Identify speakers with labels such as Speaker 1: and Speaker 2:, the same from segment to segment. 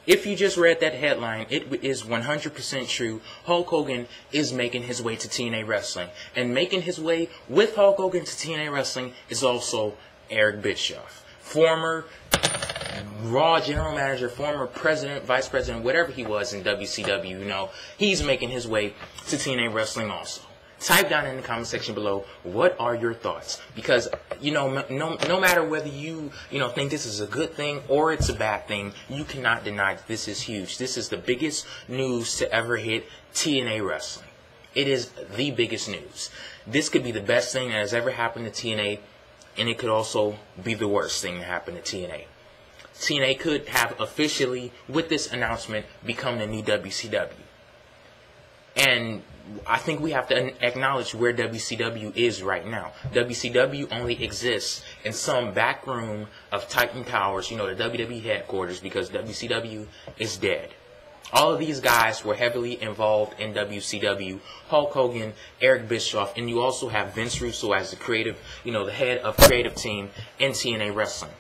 Speaker 1: If you just read that headline, it is 100% true. Hulk Hogan is making his way to TNA Wrestling. And making his way with Hulk Hogan to TNA Wrestling is also Eric Bischoff. Former Raw general manager, former president, vice president, whatever he was in WCW, you know, he's making his way to TNA Wrestling also. Type down in the comment section below, what are your thoughts? Because, you know, no matter whether you think this is a good thing or it's a bad thing, you cannot deny that this is huge. This is the biggest news to ever hit TNA Wrestling. It is the biggest news. This could be the best thing that has ever happened to TNA, and it could also be the worst thing to happen to TNA. TNA could have officially, with this announcement, become the new WCW. And I think we have to acknowledge where WCW is right now. WCW only exists in some back room of Titan Towers, you know, the WWE headquarters, because WCW is dead. All of these guys were heavily involved in WCW. Hulk Hogan, Eric Bischoff, and you also have Vince Russo as the creative, you know, the head of creative team in TNA Wrestling.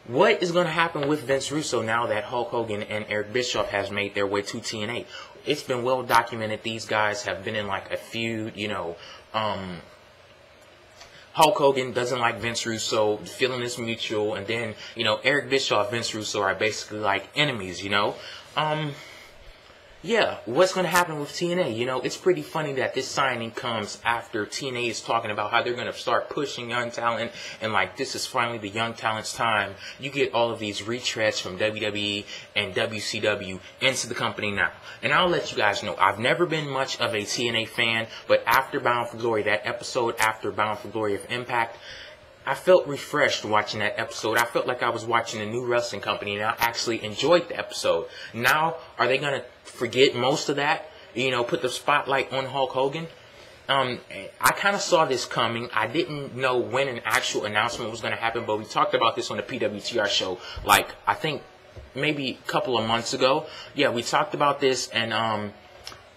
Speaker 1: What is going to happen with Vince Russo now that Hulk Hogan and Eric Bischoff has made their way to TNA? It's been well documented. These guys have been in like a feud, you know. Hulk Hogan doesn't like Vince Russo, the feeling is mutual, and then, you know, Eric Bischoff, Vince Russo are basically like enemies, you know. Yeah, what's going to happen with TNA? You know, it's pretty funny that this signing comes after TNA is talking about how they're going to start pushing young talent, and like this is finally the young talent's time. You get all of these retreads from WWE and WCW into the company now. And I'll let you guys know, I've never been much of a TNA fan, but after Bound for Glory, that episode after Bound for Glory of Impact, I felt refreshed watching that episode. I felt like I was watching a new wrestling company, and I actually enjoyed the episode. Now, are they going to forget most of that? You know, put the spotlight on Hulk Hogan? I kind of saw this coming. I didn't know when an actual announcement was going to happen, but we talked about this on the PWTR show, like, I think maybe a couple of months ago. Yeah, we talked about this, and,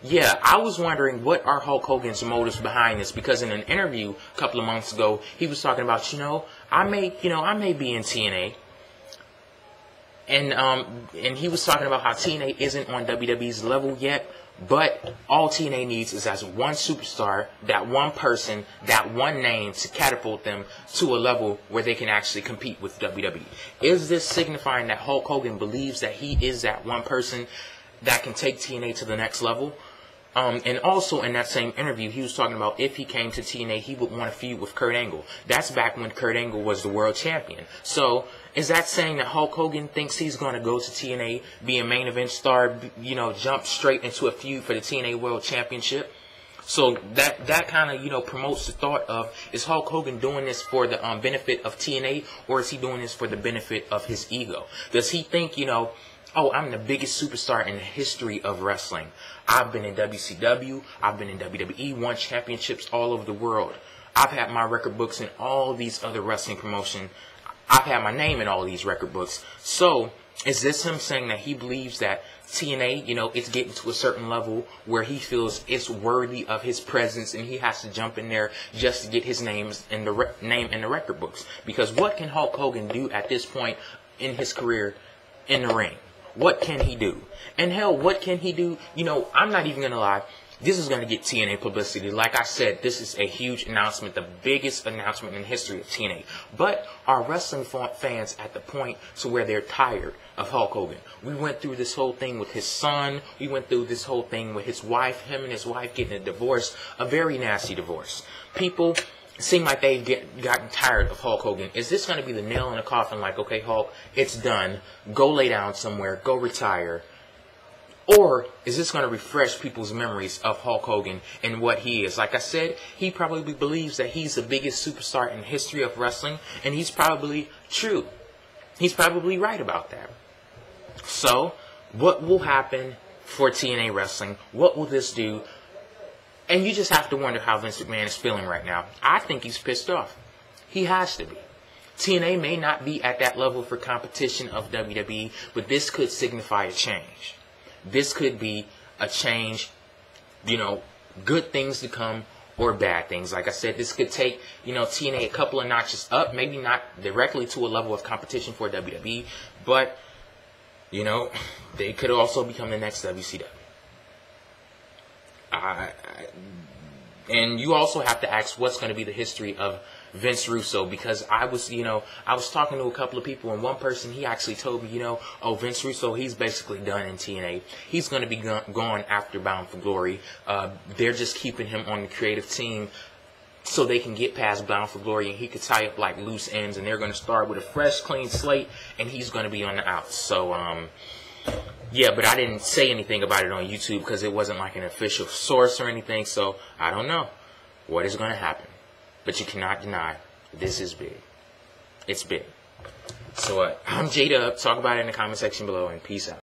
Speaker 1: yeah, I was wondering what are Hulk Hogan's motives behind this, because in an interview a couple of months ago, he was talking about, I may be in TNA, and he was talking about how TNA isn't on WWE's level yet, but all TNA needs is as one superstar, that one person, that one name to catapult them to a level where they can actually compete with WWE. Is this signifying that Hulk Hogan believes that he is that one person that can take TNA to the next level? And also in that same interview, he was talking about if he came to TNA, he would want to feud with Kurt Angle. That's back when Kurt Angle was the world champion. So is that saying that Hulk Hogan thinks he's going to go to TNA, be a main event star, jump straight into a feud for the TNA World Championship? So that kind of, promotes the thought of, is Hulk Hogan doing this for the benefit of TNA, or is he doing this for the benefit of his ego? Does he think, oh, I'm the biggest superstar in the history of wrestling. I've been in WCW, I've been in WWE, won championships all over the world. I've had my record books in all these other wrestling promotions. I've had my name in all these record books. So, is this him saying that he believes that TNA, it's getting to a certain level where he feels it's worthy of his presence and he has to jump in there just to get his name in the record books? Because what can Hulk Hogan do at this point in his career in the ring? What can he do? And hell, what can he do? I'm not even going to lie. This is going to get TNA publicity. Like I said, this is a huge announcement, the biggest announcement in the history of TNA. But are wrestling fans at the point to where they're tired of Hulk Hogan? We went through this whole thing with his son. We went through this whole thing with his wife, him and his wife getting a divorce, a very nasty divorce. People seem like they've gotten tired of Hulk Hogan. Is this going to be the nail in the coffin, like, okay, Hulk, it's done. Go lay down somewhere. Go retire. Or is this going to refresh people's memories of Hulk Hogan and what he is? Like I said, he probably believes that he's the biggest superstar in the history of wrestling, and he's probably true. He's probably right about that. So, what will happen for TNA Wrestling? What will this do? And you just have to wonder how Vince McMahon is feeling right now. I think he's pissed off. He has to be. TNA may not be at that level for competition of WWE, but this could signify a change. This could be a change, good things to come or bad things. Like I said, this could take, TNA a couple of notches up, maybe not directly to a level of competition for WWE, but, You know, they could also become the next WCW. And you also have to ask what's going to be the history of Vince Russo, because I was talking to a couple of people, and one person, he actually told me, oh, Vince Russo, he's basically done in TNA. He's going to be gone after Bound for Glory. They're just keeping him on the creative team so they can get past Bound for Glory, and he could tie up like loose ends, and they're going to start with a fresh, clean slate, and he's going to be on the outs. So, yeah, but I didn't say anything about it on YouTube because it wasn't like an official source or anything, so I don't know what is going to happen. But you cannot deny this is big. It's big. So I'm J-Dub. Talk about it in the comment section below, and peace out.